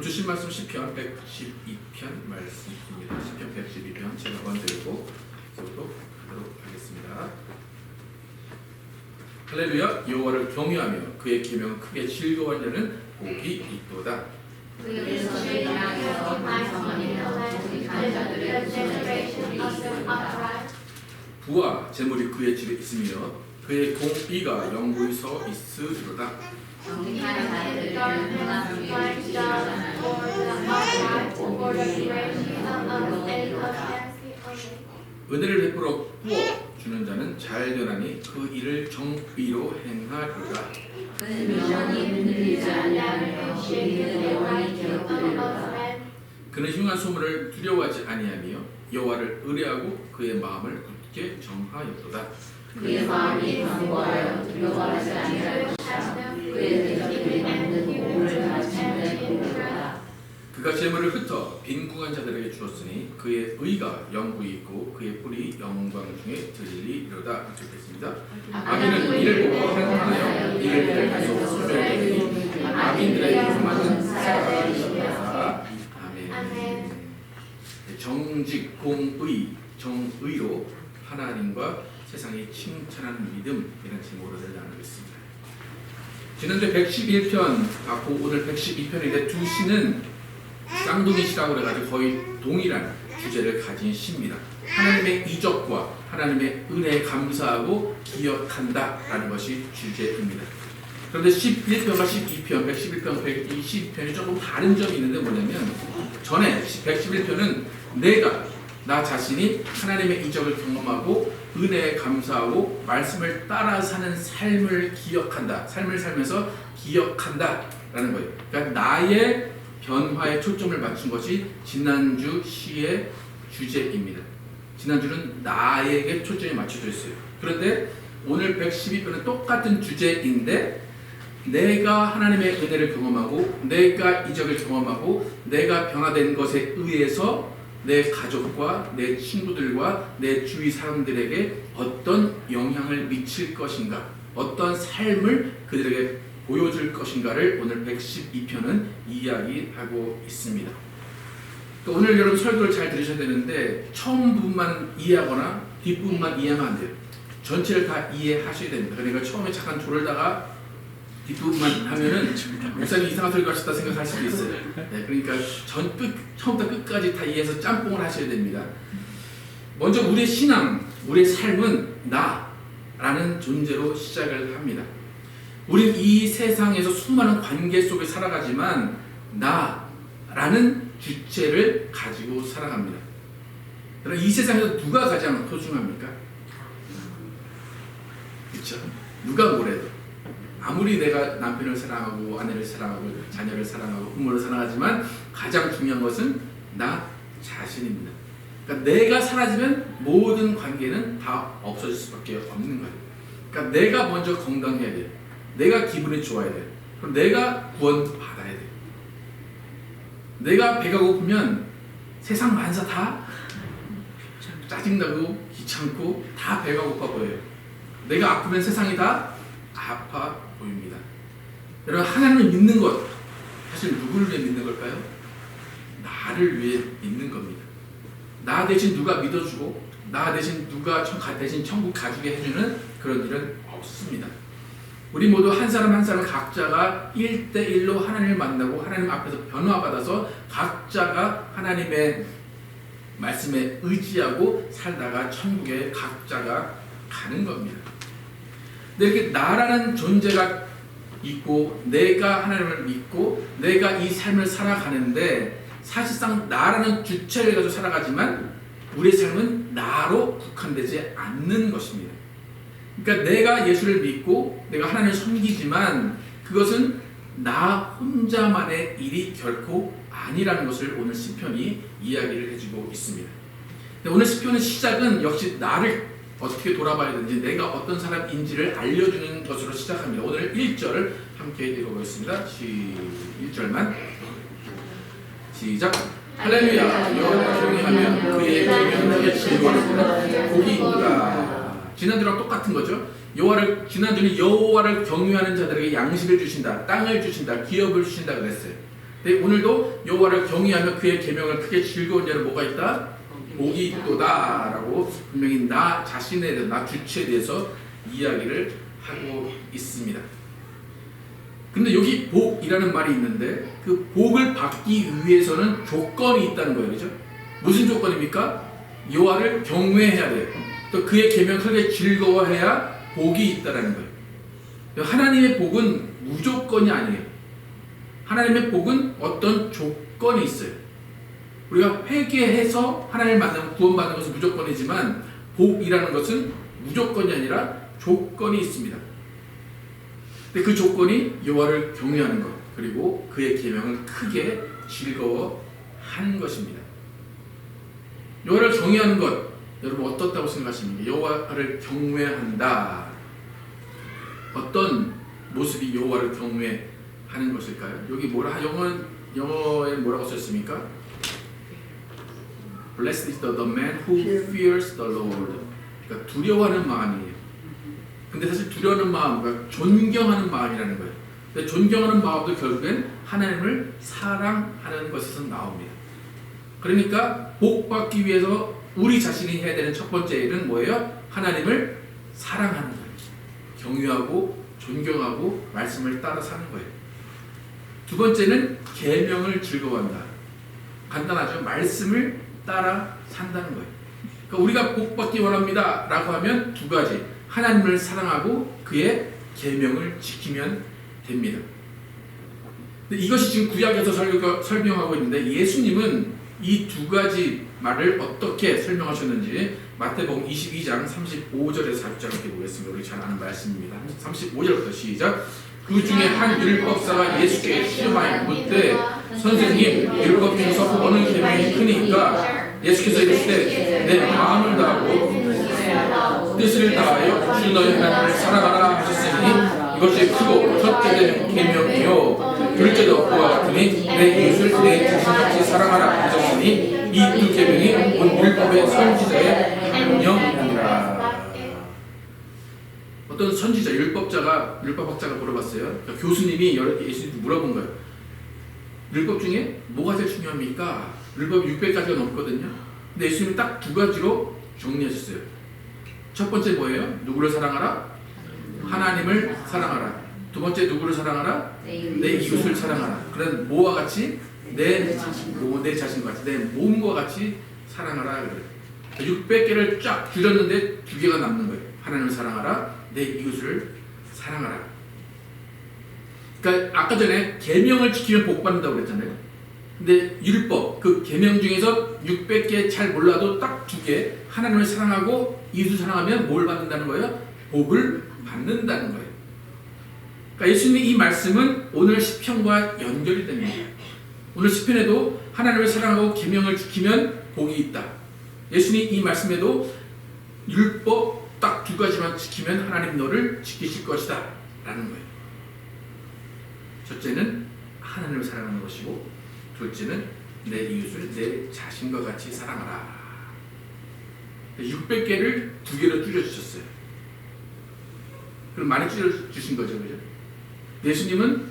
주신 말씀 시편 112편 말씀입니다. 시편 112편 제가 먼저 읽고 교독하도록 하겠습니다. 할렐루야. 여호와를 경외하며 그의 계명 크게 즐거워하는 자는 복이 있도다. 그의 손을 향하여 반성하며 정직한 자들의 부와 재물이 그의 집에 있으며 그의 공의가 영구히 서 있으리로다. 정직한 자들을 평안히 지키시려는 은혜를 베풀어 부어 주는 자는 잘 되나니 그 일을 정의로 행하리로다. 그는 영원히 흔들리지 아니하며 그의 영원히 기억되리로다. 그는 흉한 소문을 두려워하지 아니하며 여호와를 의뢰하고 그의 마음을 굳게 정하였도다. 그의 마음이 강구하여 두려워하지 아니할 것이라. 그의 대적들이 만든 공을 마침내 그가 재물을 흩어 빈궁한 자들에게 주었으니 그의 의가 영구히 있고 그의 뿔이 영광 중에 들리리로다. 읽겠습니다. 악인은 이를 보고 한탄하여 이를 계속 소멸되니 악인들의 교만은 사라지리로다. 아멘. 정직, 공의, 정의로 하나님과 세상이 칭찬하는 믿음이라는 제목으로 나누겠습니다. 지난주 111편 받고 오늘 112편인데 두 시는 쌍둥이 시라고 그래가지고 거의 동일한 주제를 가진 시입니다. 하나님의 이적과 하나님의 은혜에 감사하고 기억한다 라는 것이 주제입니다. 그런데 11편과 12편, 111편, 120편이 조금 다른 점이 있는데 뭐냐면 전에 111편은 나 자신이 하나님의 이적을 경험하고 은혜에 감사하고 말씀을 따라 사는 삶을 기억한다. 삶을 살면서 기억한다 라는 거예요. 그러니까 나의 변화에 초점을 맞춘 것이 지난주 시의 주제입니다. 지난주는 나에게 초점이 맞춰져 있어요. 그런데 오늘 112편은 똑같은 주제인데 내가 하나님의 은혜를 경험하고 내가 이적을 경험하고 내가 변화된 것에 의해서 내 가족과 내 친구들과 내 주위 사람들에게 어떤 영향을 미칠 것인가, 어떤 삶을 그들에게 보여줄 것인가를 오늘 112편은 이야기하고 있습니다. 오늘 여러분 설교를 잘 들으셔야 되는데 처음 부분만 이해하거나 뒷부분만 이해하면 안 돼요. 전체를 다 이해하셔야 됩니다. 그러니까 처음에 잠깐 졸다가 뒷부분만 하면은 목사님 이상한 설교 하셨다 생각할 수도 있어요. 네, 그러니까 처음부터 끝까지 다 이해해서 짬뽕을 하셔야 됩니다. 먼저 우리의 신앙, 우리의 삶은 나라는 존재로 시작을 합니다. 우린 이 세상에서 수많은 관계 속에 살아가지만 나라는 주체를 가지고 살아갑니다. 그럼 이 세상에서 누가 가장 소중합니까? 그렇죠? 누가 뭐래도 아무리 내가 남편을 사랑하고 아내를 사랑하고 자녀를 사랑하고 부모를 사랑하지만 가장 중요한 것은 나 자신입니다. 그러니까 내가 사라지면 모든 관계는 다 없어질 수밖에 없는 거예요. 그러니까 내가 먼저 건강해야 돼요. 내가 기분이 좋아야 돼요. 그럼 내가 구원받아야 돼요. 내가 배가 고프면 세상 만사 다 짜증나고 귀찮고 다 배가 고파 보여요. 내가 아프면 세상이 다 아파 보입니다. 여러분 하나님을 믿는 것 사실 누구를 위해 믿는 걸까요? 나를 위해 믿는 겁니다. 나 대신 누가 믿어주고 나 대신 누가 대신 천국 가주게 해주는 그런 일은 없습니다. 우리 모두 한 사람 한 사람 각자가 1대1로 하나님을 만나고 하나님 앞에서 변화받아서 각자가 하나님의 말씀에 의지하고 살다가 천국에 각자가 가는 겁니다. 근데 이렇게 나라는 존재가 있고 내가 하나님을 믿고 내가 이 삶을 살아가는데 사실상 나라는 주체를 가지고 살아가지만 우리의 삶은 나로 국한되지 않는 것입니다. 그러니까 내가 예수를 믿고 내가 하나님을 섬기지만 그것은 나 혼자만의 일이 결코 아니라는 것을 오늘 시편이 이야기를 해주고 있습니다. 오늘 시편의 시작은 역시 나를 어떻게 돌아봐야 되는지 내가 어떤 사람인지를 알려주는 것으로 시작합니다. 오늘 1절을 함께 읽어보겠습니다. 1절만 시작. 할렐루야. 여호와를 경외하며 그의 계명에 즐거워하는 복이 있도다. 지난주랑 똑같은 거죠. 지난주는 여호와를 경외하는 자들에게 양식을 주신다, 땅을 주신다, 기업을 주신다 그랬어요. 근데 오늘도 여호와를 경외하며 그의 계명을 크게 즐거운 자는 뭐가 있다? 복이 있도다라고 분명히 나 자신에 대해서, 나 주체에 대해서 이야기를 하고 있습니다. 근데 여기 복이라는 말이 있는데 그 복을 받기 위해서는 조건이 있다는 거예요. 그죠? 무슨 조건입니까? 여호와를 경외해야 돼요. 또 그의 계명을 크게 즐거워해야 복이 있다라는 거예요. 하나님의 복은 무조건이 아니에요. 하나님의 복은 어떤 조건이 있어요. 우리가 회개해서 하나님을 만나면 구원받는 것은 무조건이지만 복이라는 것은 무조건이 아니라 조건이 있습니다. 근데 그 조건이 여호와를 경외하는 것, 그리고 그의 계명을 크게 즐거워하는 것입니다. 여호와를 경외하는 것, 여러분 어떻다고 생각하십니까? 여호와를 경외한다. 어떤 모습이 여호와를 경외하는 것일까요? 여기 영어에 뭐라고 썼습니까? Blessed is the man who fears the Lord. 그러니까 두려워하는 마음이에요. 근데 사실 두려워하는 마음, 그러니까 존경하는 마음이라는 거예요. 근데 존경하는 마음도 결국엔 하나님을 사랑하는 것에서 나옵니다. 그러니까 복 받기 위해서 우리 자신이 해야 되는 첫 번째 일은 뭐예요? 하나님을 사랑하는 거예요. 경외하고 존경하고 말씀을 따라 사는 거예요. 두 번째는 계명을 즐거워한다. 간단하죠. 말씀을 따라 산다는 거예요. 그러니까 우리가 복 받기 원합니다 라고 하면 두 가지, 하나님을 사랑하고 그의 계명을 지키면 됩니다. 근데 이것이 지금 구약에서 설명하고 있는데 예수님은 이 두 가지 말을 어떻게 설명하셨는지 마태복음 22장 35절에서 40절 함께 보겠습니다. 우리 잘 아는 말씀입니다. 35절부터 시작. 그 중에 한 율법사가 예수께 시험하여 묻되 선생님, 율법 중에서 어느 계명이 크니까? 예수께서 이르시되 내 마음을 다하고 뜻을 다하여 주 너희 하나님을 사랑하라 하셨으니 이것이 크고 첫째 계명이요 둘째도 그와 같으니 내 이웃을 내 자신같이 사랑하라 하셨으니 이 두 계명이 온 율법의 선지자의 명령이니라. 어떤 선지자, 율법학자가 물어봤어요. 그러니까 교수님이 예수님한테 물어본 거예요. 율법 중에 뭐가 제일 중요합니까? 율법 600가지가 넘거든요. 근데 예수님이 딱 두 가지로 정리하셨어요. 첫 번째 뭐예요? 누구를 사랑하라? 하나님을 사랑하라. 두 번째 누구를 사랑하라? 내 이웃을 사랑하라. 그런 뭐와 같이? 내 자신과 같이, 내 몸과 같이 사랑하라. 600개를 쫙 줄였는데 두 개가 남는 거예요. 하나님을 사랑하라, 내 이웃을 사랑하라. 그러니까 아까 전에 계명을 지키면 복 받는다고 그랬잖아요. 근데 율법, 그 계명 중에서 600개 잘 몰라도 딱 두 개, 하나님을 사랑하고 이웃을 사랑하면 뭘 받는다는 거예요? 복을 받는다는 거예요. 그러니까 예수님의 이 말씀은 오늘 시편과 연결이 됩니다. 오늘 시편에도 하나님을 사랑하고 계명을 지키면 복이 있다. 예수님이 이 말씀에도 율법 딱 두 가지만 지키면 하나님 너를 지키실 것이다 라는 거예요. 첫째는 하나님을 사랑하는 것이고, 둘째는 내 이웃을 내 자신과 같이 사랑하라. 600개를 두 개로 줄여주셨어요. 그럼 많이 줄여주신 거죠, 그죠? 예수님은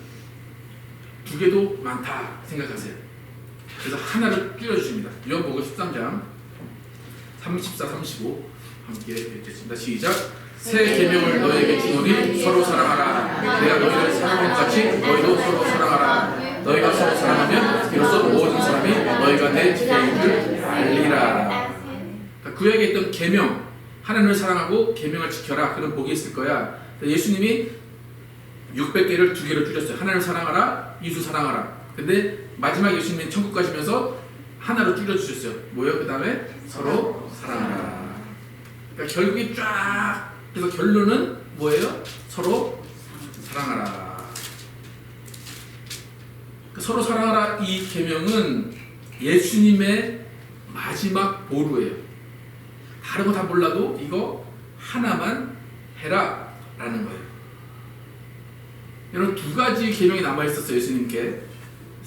두 개도 많다 생각하세요. 그래서 하나를 줄여주십니다. 요한복음 13장 34, 35 함께 읽겠습니다. 시작. 새 계명을 너희에게 주노니 서로 사랑하라. 내가 너희를 사랑한 것 같이 너희도 서로 사랑하라. 너희가 서로 사랑하면 비로소 모든 사람이 너희가 내 제자인 줄 알리라. 그러니까 구약에 있던 계명, 하나님을 사랑하고 계명을 지켜라, 그런 복이 있을 거야. 예수님이 600개를 두 개로 줄였어요. 하나님을 사랑하라, 이웃을 사랑하라. 근데 마지막 예수님이 천국 가시면서 하나로 줄여주셨어요. 뭐예요? 그 다음에 서로 사랑하라. 그러니까 결국에 쫙, 그래서 결론은 뭐예요? 서로 사랑하라. 서로 사랑하라, 이 계명은 예수님의 마지막 보루예요. 다른 거 다 몰라도 이거 하나만 해라 라는 거예요. 여러분, 두 가지 계명이 남아있었어요. 예수님께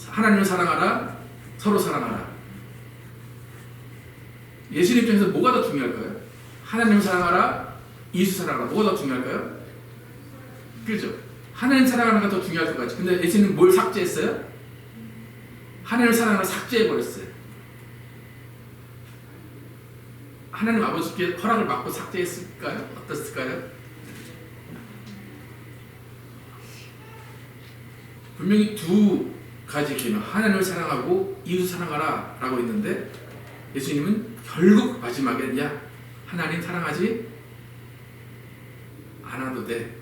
하나님을 사랑하라, 서로 사랑하라. 예수님 입장에서 뭐가 더 중요할까요? 하나님을 사랑하라, 이웃을 사랑하라. 뭐가 더 중요할까요? 그렇죠? 하나님 사랑하는 게 더 중요할 것 같죠. 근데 예수님은 뭘 삭제했어요? 하나님을 사랑하라 삭제해버렸어요. 하나님 아버지께 허락을 받고 삭제했을까요? 어땠을까요? 분명히 두 가지 계명, 하나님을 사랑하고 이웃 사랑하라 라고 했는데 예수님은 결국 마지막에 야 하나님 사랑하지 않아도 돼,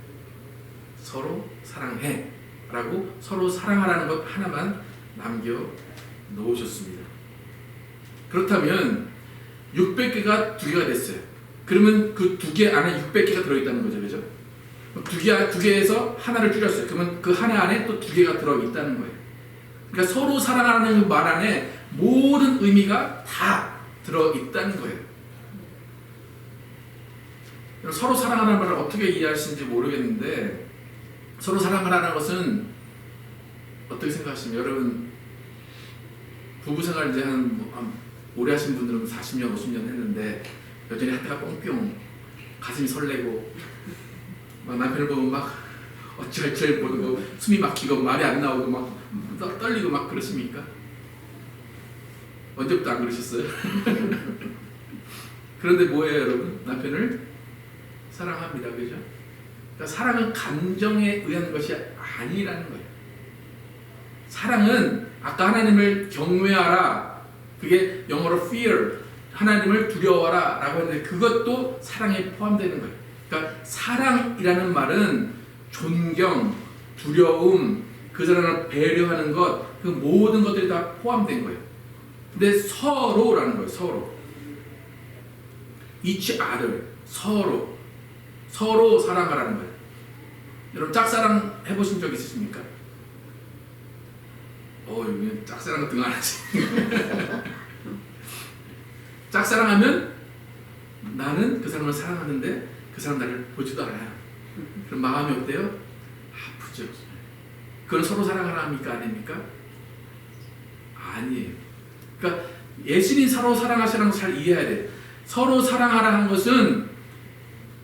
서로 사랑해 라고 서로 사랑하라는 것 하나만 남겨 놓으셨습니다. 그렇다면 600개가 2개가 됐어요. 그러면 그 2개 안에 600개가 들어있다는 거죠. 그죠? 2개에서 하나를 줄였어요. 그러면 그 하나 안에 또 2개가 들어있다는 거예요. 그러니까 서로 사랑하는 그 말 안에 모든 의미가 다 들어있다는 거예요. 서로 사랑하라는 말을 어떻게 이해하시는지 모르겠는데, 서로 사랑하라는 것은 어떻게 생각하십니까? 여러분 부부생활 이제 오래 하신 분들은 40년, 50년 했는데 여전히 하트가 뿅뿅, 가슴이 설레고 막 남편을 보면 막 어찌할지 모르고 숨이 막히고 말이 안 나오고 막 떨리고 막 그러십니까? 언제부터 안 그러셨어요? 그런데 뭐예요 여러분? 남편을 사랑합니다. 그죠? 그러니까 사랑은 감정에 의한 것이 아니라는 거예요. 사랑은 아까 하나님을 경외하라, 그게 영어로 fear, 하나님을 두려워하라 라고 했는데 그것도 사랑에 포함되는 거예요. 그러니까 사랑이라는 말은 존경, 두려움, 그 사람을 배려하는 것, 그 모든 것들이 다 포함된 거예요. 근데 서로라는 거예요. 서로. each other, 서로 사랑하라는 거예요. 여러분 짝사랑 해보신 적 있으십니까? 여기 짝사랑 등 안 하지. 짝사랑하면 나는 그 사람을 사랑하는데 그 사람 나를 보지도 않아요. 그럼 마음이 어때요? 아프죠. 그건 서로 사랑하랍니까? 아닙니까? 아니에요. 그러니까 예수님이 서로 사랑하시라는 걸 잘 이해해야 돼. 서로 사랑하라는 것은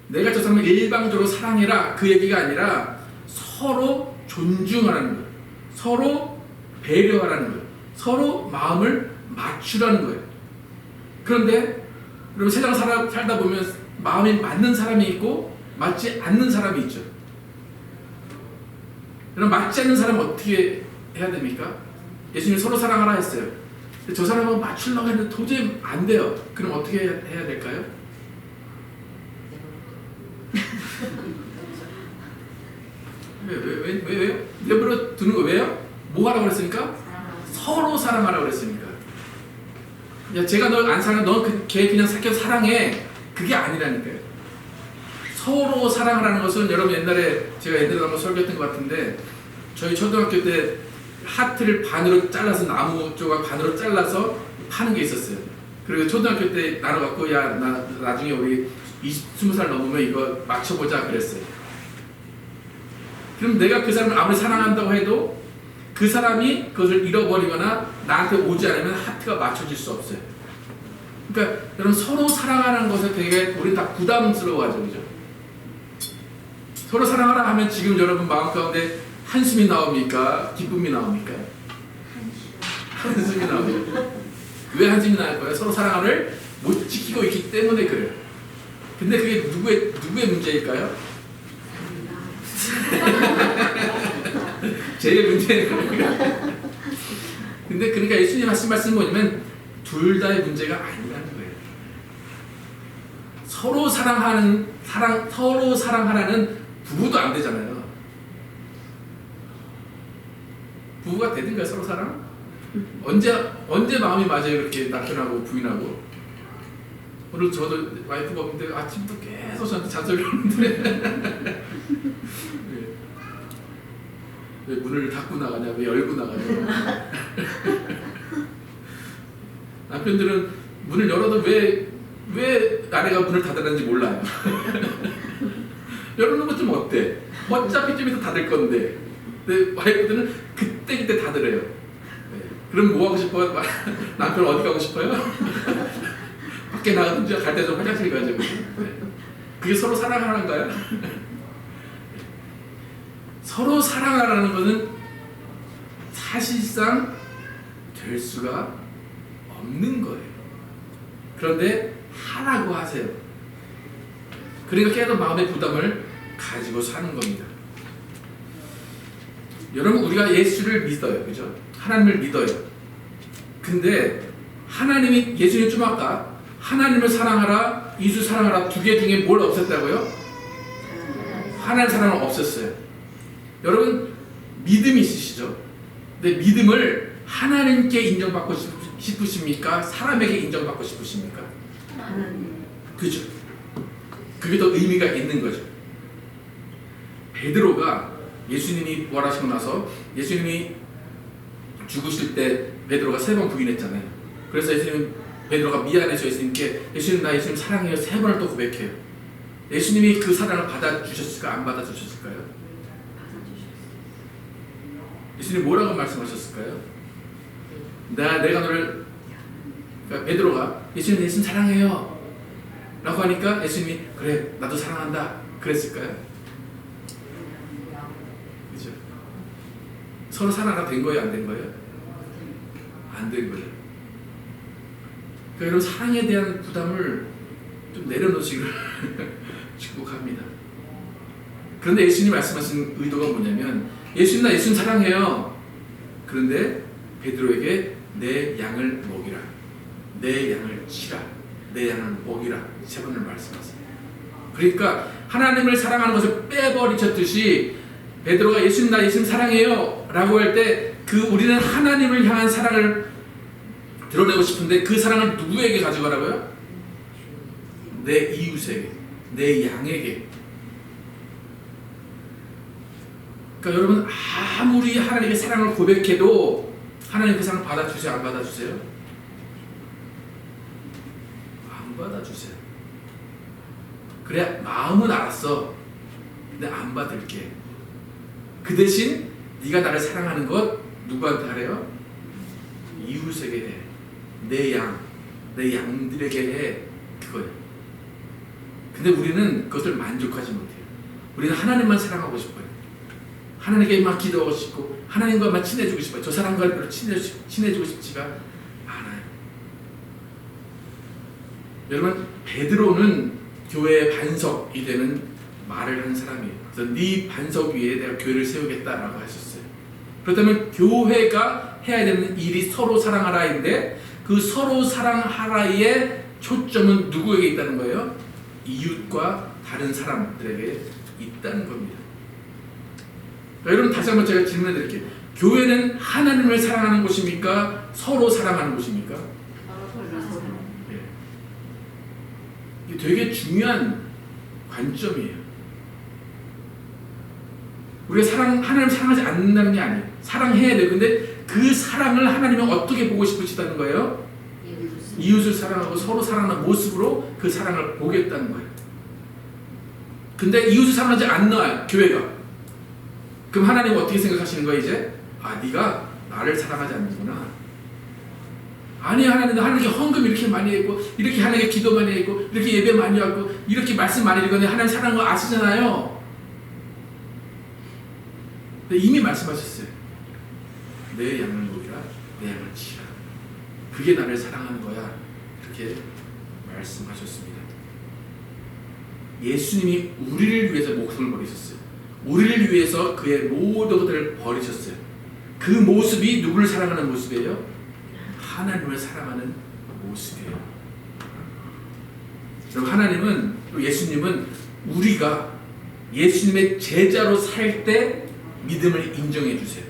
내가 저 사람을 일방적으로 사랑해라 그 얘기가 아니라 서로 존중하라는 거예요. 서로 배려하라는 거예요. 서로 마음을 맞추라는 거예요. 그런데 여러분 세상을 살다 보면 마음이 맞는 사람이 있고 맞지 않는 사람이 있죠. 그럼 맞지 않는 사람은 어떻게 해야 됩니까? 예수님이 서로 사랑하라 했어요. 저 사람하고 맞추려고 했는데 도저히 안 돼요. 그럼 어떻게 해야 될까요? 왜요? 내버려 두는 거 왜요? 뭐 하라고 그랬으니까? 서로 사랑하라고 그랬으니까. 야, 제가 널 안 사랑해, 걔 그냥 사랑해. 그게 아니라니까요. 서로 사랑하라는 것은 여러분 제가 옛날에 한번 설교했던 것 같은데 저희 초등학교 때 하트를 반으로 잘라서 나무 조각 반으로 잘라서 파는 게 있었어요. 그리고 초등학교 때 나눠갖고 야 나 나중에 우리 20살 넘으면 이거 맞춰보자 그랬어요. 그럼 내가 그 사람을 아무리 사랑한다고 해도 그 사람이 그것을 잃어버리거나 나한테 오지 않으면 하트가 맞춰질 수 없어요. 그러니까 여러분 서로 사랑하는 것에 되게 우리 다 부담스러워하죠. 그죠? 서로 사랑하라 하면 지금 여러분 마음 가운데 한숨이 나옵니까? 기쁨이 나옵니까? 한숨이 나옵니다. 왜 한숨이 나올 거예요? 서로 사랑을 못 지키고 있기 때문에 그래요. 근데 그게 누구의 문제일까요? 제 문제예요. 근데 그러니까 예수님 하신 말씀은 뭐냐면 둘 다의 문제가 아니라는 거예요. 서로 사랑하라는 부부도 안 되잖아요. 부부가 되든가요? 서로 사랑? 언제 마음이 맞아요? 이렇게 남편하고 부인하고. 오늘 저도 와이프가 없는데 아침부터 계속 저한테 잔소리를 하는데 왜 문을 닫고 나가냐, 왜 열고 나가냐. 남편들은 문을 열어도 왜 아내가 문을 닫으라는지 몰라요. 열어놓은 것 좀 어때? 어차피 좀 이따 닫을 건데. 근데 와이프들은 그때 닫으래요. 그럼 뭐 하고 싶어요? 남편 어디 가고 싶어요? 밖에 나가든지 갈 때 좀 화장실 가죠. 그게 서로 사랑하는가요? 서로 사랑하라는 것은 사실상 될 수가 없는 거예요. 그런데 하라고 하세요. 그러니까 깨닫은 마음의 부담을 가지고 사는 겁니다. 여러분, 우리가 예수를 믿어요. 그죠? 하나님을 믿어요. 근데 하나님이, 예수님 좀 아까 하나님을 사랑하라, 이웃을 사랑하라 두 개 중에 뭘 없앴다고요? 하나님 사랑은 없었어요. 여러분, 믿음이 있으시죠? 근데 믿음을 하나님께 인정받고 싶으십니까? 사람에게 인정받고 싶으십니까? 그죠? 그게 더 의미가 있는 거죠. 베드로가 예수님이 부활하시고 나서 예수님이 죽으실 때 베드로가 3번 부인했잖아요. 그래서 베드로가 미안해서 예수님께 예수님, 나 예수님 사랑해요 3번을 또 고백해요. 예수님이 그 사랑을 받아주셨을까, 안 받아주셨을까요? 예수님 뭐라고 말씀하셨을까요? 내가 너를, 그러니까 베드로가 예수님 사랑해요 라고 하니까 예수님이 그래 나도 사랑한다 그랬을까요? 그죠? 서로 사랑가 된 거예요, 안 된 거예요? 안 된 거예요. 그러니까 여러분, 사랑에 대한 부담을 좀 내려놓으시기를 축복합니다. 그런데 예수님 말씀하신 의도가 뭐냐면, 예수님, 나 예수님 사랑해요. 그런데 베드로에게 내 양을 먹이라, 내 양을 치라, 내 양을 먹이라 3번을 말씀하세요. 그러니까 하나님을 사랑하는 것을 빼버리셨듯이 베드로가 예수님, 나 예수님 사랑해요 라고 할 때 우리는 하나님을 향한 사랑을 드러내고 싶은데 그 사랑을 누구에게 가져가라고요? 내 이웃에게, 내 양에게. 그러니까 여러분, 아무리 하나님의 사랑을 고백해도 하나님 그 사랑 받아주세요, 안 받아주세요? 안 받아주세요. 그래, 마음은 알았어. 근데 안 받을게. 그 대신 네가 나를 사랑하는 것 누구한테 하래요? 이웃에게 해. 내 양들에게 해. 그거예요. 근데 우리는 그것을 만족하지 못해요. 우리는 하나님만 사랑하고 싶어요. 하나님께만 기도하고 싶고 하나님과만 친해지고 싶어요. 저 사람과 별로 친해지고 싶지가 않아요. 여러분, 베드로는 교회의 반석이 되는 말을 하는 사람이에요. 그래서 네 반석 위에 내가 교회를 세우겠다라고 하셨어요. 그렇다면 교회가 해야 되는 일이 서로 사랑하라인데, 그 서로 사랑하라의 초점은 누구에게 있다는 거예요? 이웃과 다른 사람들에게 있다는 겁니다. 여러분, 다시 한번 제가 질문해 드릴게요. 교회는 하나님을 사랑하는 곳입니까? 서로 사랑하는 곳입니까? 네. 이게 되게 중요한 관점이에요. 우리가 하나님을 사랑하지 않는다는 게 아니에요. 사랑해야 돼요. 근데 그 사랑을 하나님은 어떻게 보고 싶으시다는 거예요? 이웃을 사랑하고 서로 사랑하는 모습으로 그 사랑을 보겠다는 거예요. 근데 이웃을 사랑하지 않나, 교회가. 그럼 하나님은 어떻게 생각하시는 거예요, 이제? 아, 네가 나를 사랑하지 않는구나. 아니, 하나님께 헌금 이렇게 많이 했고, 이렇게 하나님께 기도 많이 했고, 이렇게 예배 많이 하고, 이렇게 말씀 많이 읽었는데 하나님 사랑하는 거 아시잖아요. 근데 이미 말씀하셨어요. 내 양을 먹이라, 내 양을 치라. 그게 나를 사랑하는 거야. 그렇게 말씀하셨습니다. 예수님이 우리를 위해서 목숨을 버리셨어요. 우리를 위해서 그의 모든 것들을 버리셨어요. 그 모습이 누구를 사랑하는 모습이에요? 하나님을 사랑하는 모습이에요. 그리고 하나님은, 또 예수님은 우리가 예수님의 제자로 살 때 믿음을 인정해 주세요.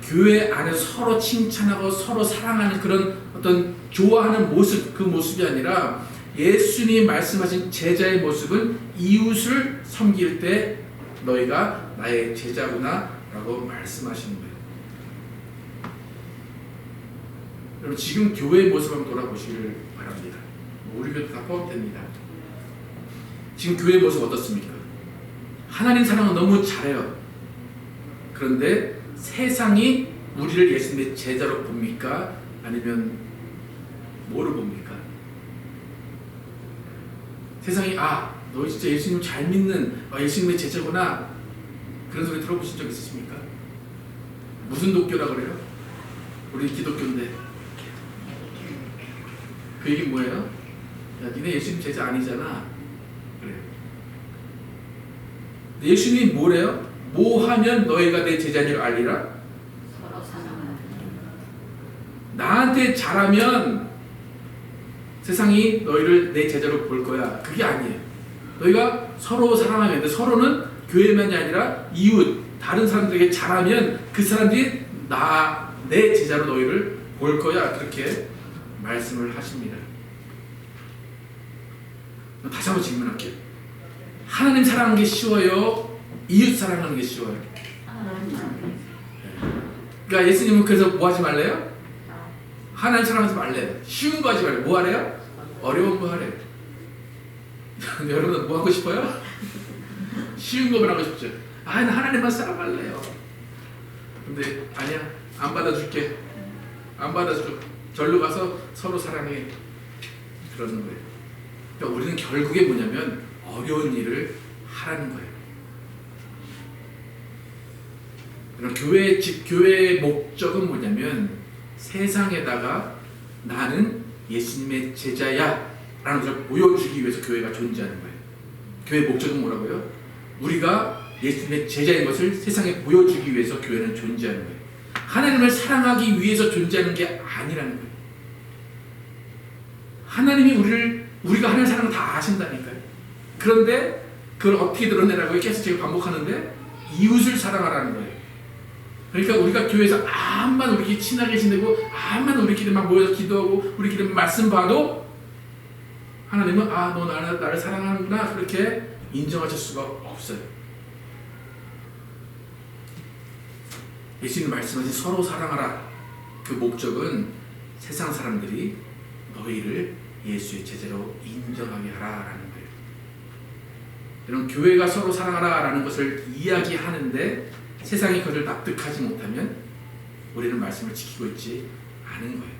교회 안에 서로 칭찬하고 서로 사랑하는 그런 어떤 좋아하는 모습, 그 모습이 아니라 예수님이 말씀하신 제자의 모습은 이웃을 섬길 때 너희가 나의 제자구나 라고 말씀하시는 거예요. 여러분, 지금 교회의 모습 한번 돌아보시기를 바랍니다. 우리 교회도 다 포함됩니다. 지금 교회의 모습 어떻습니까? 하나님 사랑은 너무 잘해요. 그런데 세상이 우리를 예수님의 제자로 봅니까? 아니면 뭐로 봅니까? 세상이 너 진짜 예수님 잘 믿는 예수님의 제자구나, 그런 소리 들어보신 적 있으십니까? 무슨 도교라 그래요? 우리 기독교인데 그 얘기 뭐예요? 야, 니네 예수님 제자 아니잖아. 그래요. 예수님이 뭐래요? 뭐 하면 너희가 내 제자인 줄 알리라? 서로 사랑하라. 나한테 잘하면 세상이 너희를 내 제자로 볼 거야. 그게 아니에요. 너희가 서로 사랑하면 돼. 서로는 교회만이 아니라 이웃, 다른 사람들에게 잘하면 그 사람들이 내 제자로 너희를 볼 거야. 그렇게 말씀을 하십니다. 다시 한번 질문할게요. 하나님 사랑하는 게 쉬워요? 이웃 사랑하는 게 쉬워요? 그러니까 예수님은 그래서 뭐 하지 말래요? 하나님 사랑하지 말래요. 쉬운 거 하지 말래요. 뭐 하래요? 어려운 거 하래요. 여러분 뭐 하고 싶어요? 쉬운 거만 하고 싶죠. 나 하나님만 사랑할래요. 근데 아니야, 안 받아줄게. 안 받아줘. 절로 가서 서로 사랑해. 그러는 거예요. 그러니까 우리는 결국에 뭐냐면 어려운 일을 하라는 거예요. 그럼 교회의 목적은 뭐냐면 세상에다가 나는 예수님의 제자야 라는 것을 보여주기 위해서 교회가 존재하는 거예요. 교회의 목적은 뭐라고요? 우리가 예수님의 제자인 것을 세상에 보여주기 위해서 교회는 존재하는 거예요. 하나님을 사랑하기 위해서 존재하는 게 아니라는 거예요. 하나님이 우리가 하나님 사랑을 다 아신다니까요. 그런데 그걸 어떻게 드러내라고 계속 제가 반복하는데 이웃을 사랑하라는 거예요. 그러니까 우리가 교회에서 암만 우리끼리 친하게 지내고 암만 우리끼리 막 모여서 기도하고 우리끼리 말씀 봐도 하나님은 너 나를 사랑하는구나 그렇게 인정하실 수가 없어요. 예수님 말씀하신 서로 사랑하라 그 목적은 세상 사람들이 너희를 예수의 제자로 인정하게 하라라는 거예요. 이런 교회가 서로 사랑하라라는 것을 이야기하는데 세상이 그것을 납득하지 못하면 우리는 말씀을 지키고 있지 않은 거예요.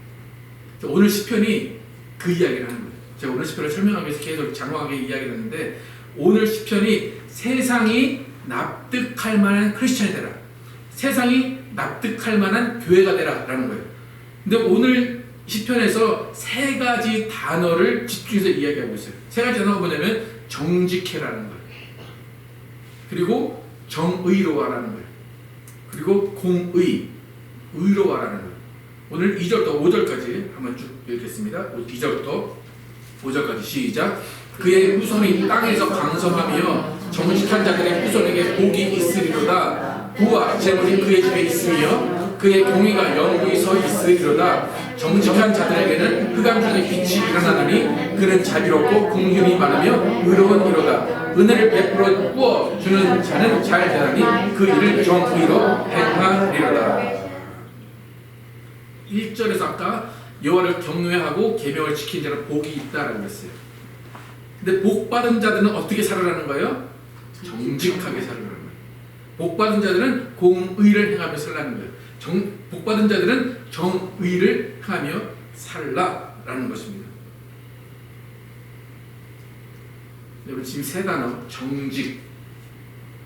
오늘 시편이 그 이야기를 하는 거예요. 제가 오늘 시편을 설명하기 위해서 계속 장황하게 이야기를 했는데 오늘 시편이 세상이 납득할 만한 크리스찬이 되라. 세상이 납득할 만한 교회가 되라 라는 거예요. 근데 오늘 시편에서 세 가지 단어를 집중해서 이야기하고 있어요. 세 가지 단어가 뭐냐면 정직해라는 거예요. 그리고 정의로워라는 거예요. 그리고 공의, 의로워라는 거예요. 오늘 2절부터 5절까지 한번 쭉 읽겠습니다. 2절부터 5절까지 시작. 그의 후손이 땅에서 강성하며 정직한 자들의 후손에게 복이 있으리로다. 부와 재물이 그의 집에 있으며 그의 공의가 영구히 서 있으리로다. 정직한 자들에게는 흑암 중에 빛이 일어나느니 그는 자비롭고 긍휼이 많으며 의로운 이로다. 은혜를 베풀어 부어 주는 자는 잘 되나니 그 일을 정의로 행하리로다. 1절에서 아까 여호와를 경외하고 계명을 지킨 자는 복이 있다라고 했어요. 근데 복 받은 자들은 어떻게 살아라는 거예요? 정직하게 살아라는 거예요. 복 받은 자들은 공의를 행하며 살라는 거예요. 복 받은 자들은 정의를 행하며 살라라는 것입니다. 여러분 지금 세 단어 정직,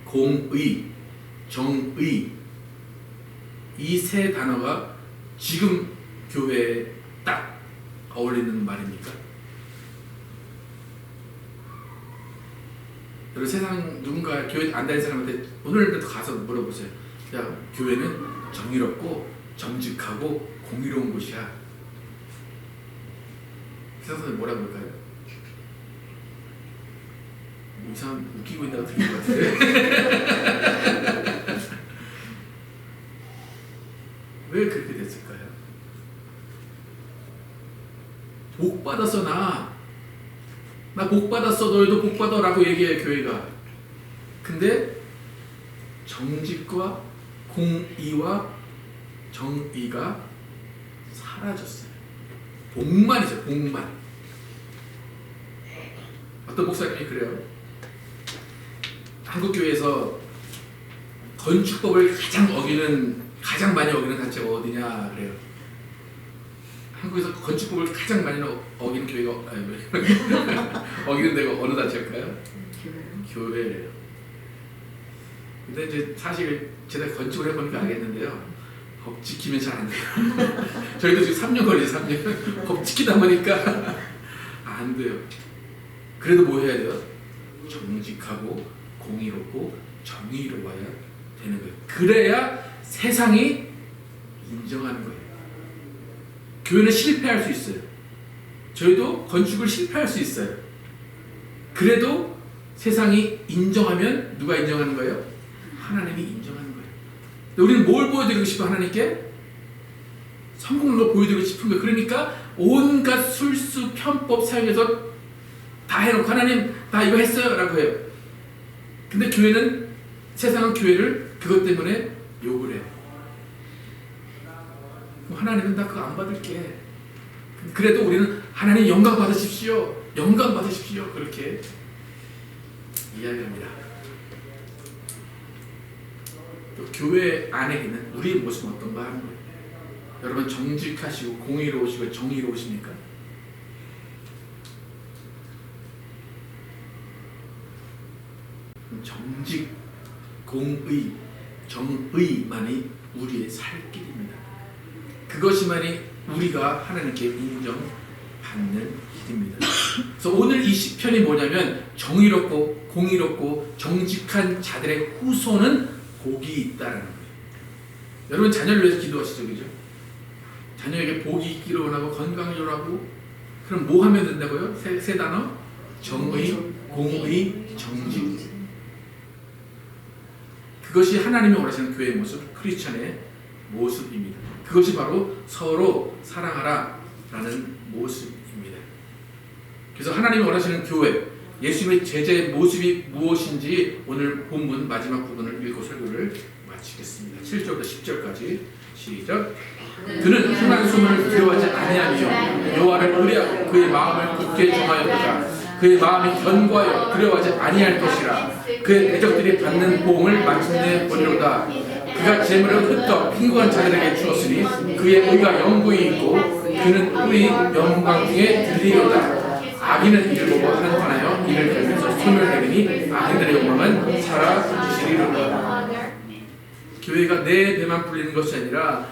공의, 정의 이 세 단어가 지금 교회에 딱 어울리는 말입니까? 여러분 세상 누군가 교회 안 다니는 사람한테 오늘도 가서 물어보세요. 야, 교회는 정의롭고 정직하고 공의로운 곳이야. 세상 사람들 뭐라고 할까요? 이 사람 웃기고 있다고 들린 것 같은데 왜 그렇게 됐을까요? 복 받았어 나 복 받았어 너희도 복 받아 라고 얘기해 교회가. 근데 정직과 공의와 정의가 사라졌어요. 복만 있어요. 복만. 어떤 목사님이 그래요. 한국교회에서 건축법을 가장 많이 어기는 단체가 어디냐 그래요. 한국에서 건축법을 가장 많이 어기는 교회가 어기는 데가 어느 단체일까요? 교회래요. 근데 이제 사실 제가 건축을 해보니까 알겠는데요. 법 지키면 잘 안 돼요. 저희도 지금 3년 걸리죠. 3년. 법 지키다 보니까 안 돼요. 그래도 뭐 해야 돼요? 정직하고 공의롭고 정의로워야 되는 거예요. 그래야 세상이 인정하는 거예요. 교회는 실패할 수 있어요. 저희도 건축을 실패할 수 있어요. 그래도 세상이 인정하면 누가 인정하는 거예요? 하나님이 인정하는 거예요. 우리는 뭘 보여드리고 싶어 하나님께? 성공한 걸 보여드리고 싶은 거예요. 그러니까 온갖 술수 편법 사용해서 다 해놓고 하나님 나 이거 했어요 라고 해요. 근데 교회는 세상은 교회를 그것 때문에 욕을 해요. 하나님은 나 그거 안 받을게. 그래도 우리는 하나님 영광 받으십시오. 영광 받으십시오. 그렇게 이야기합니다. 또 교회 안에 있는 우리의 모습은 어떤가 하는 거예요. 여러분 정직하시고 공의로우시고 정의로우십니까? 정직, 공의, 정의만이 우리의 살 길입니다. 그것이만이 우리가 하나님께 인정받는 길입니다. 그래서 오늘 이 시편이 뭐냐면 정의롭고 공의롭고 정직한 자들의 후손은 복이 있다라는 거예요. 여러분 자녀를 위해서 기도하시죠, 그죠? 자녀에게 복이 있기를 원하고 건강을 원하고 그럼 뭐 하면 된다고요? 세 단어? 정의, 공의, 정직. 그것이 하나님이 원하시는 교회의 모습, 크리스천의 모습입니다. 그것이 바로 서로 사랑하라 라는 모습입니다. 그래서 하나님이 원하시는 교회, 예수님의 제자의 모습이 무엇인지 오늘 본문 마지막 부분을 읽고 설교를 마치겠습니다. 7절부터 10절까지 시작. 그는 흔한 소문을 두려워하지 아니하며 여호와를 의뢰하고 그의 마음을 굳게 정하였도다. 그의 마음이 견고하여 두려워하지 아니할 것이라. 그의 대적들이 받는 보응을 마침내 보리로다. 그가 재물을 흩어 빈곤한 자들에게 주었으니 그의 의가 영구히 있고 그는 우리 영광 중에 들리로다. 악인은 이를 보고 한탄하여 이를 들면서 손을 내리니 악인들의 욕망은 사라지리로다. 교회가 내 배만 불리는 것이 아니라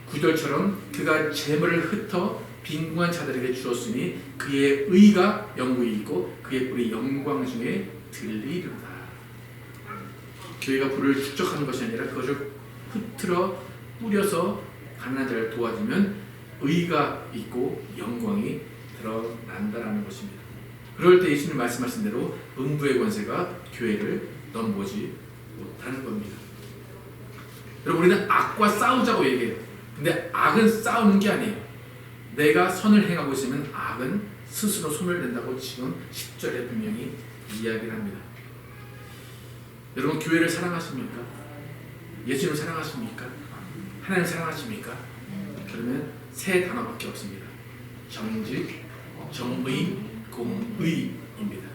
구절처럼 그가 재물을 흩어 빈곤한 자들에게 주었으니 그의 의가 영구히 있고 그의 뿔이 영광 중에 들리리로다. 교회가 불을 축적하는 것이 아니라 그것을 흩트러 뿌려서 가난한 자를 도와주면 의가 있고 영광이 드러난다라는 것입니다. 그럴 때 예수님 말씀하신 대로 음부의 권세가 교회를 넘보지 못하는 겁니다. 여러분 우리는 악과 싸우자고 얘기해요. 근데 악은 싸우는 게 아니에요. 내가 선을 행하고 있으면 악은 스스로 소멸된다고 지금 10절에 분명히 이야기를 합니다. 여러분 교회를 사랑하십니까? 예수님을 사랑하십니까? 하나님을 사랑하십니까? 그러면 세 단어밖에 없습니다. 정직, 정의, 공의입니다.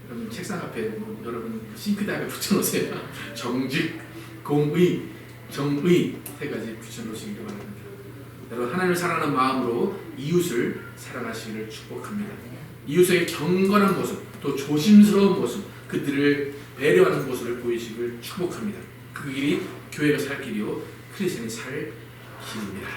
여러분 책상 앞에 여러분 싱크대 앞에 붙여놓으세요. 정직, 공의, 정의 세 가지 붙여놓으시기 바랍니다. 여러분 하나님을 사랑하는 마음으로 이웃을 사랑하시기를 축복합니다. 이웃에게 경건한 모습, 또 조심스러운 모습, 그들을 배려하는 모습을 보이시길 축복합니다. 그 길이 교회가 살 길이요 크리스천이 살 길입니다.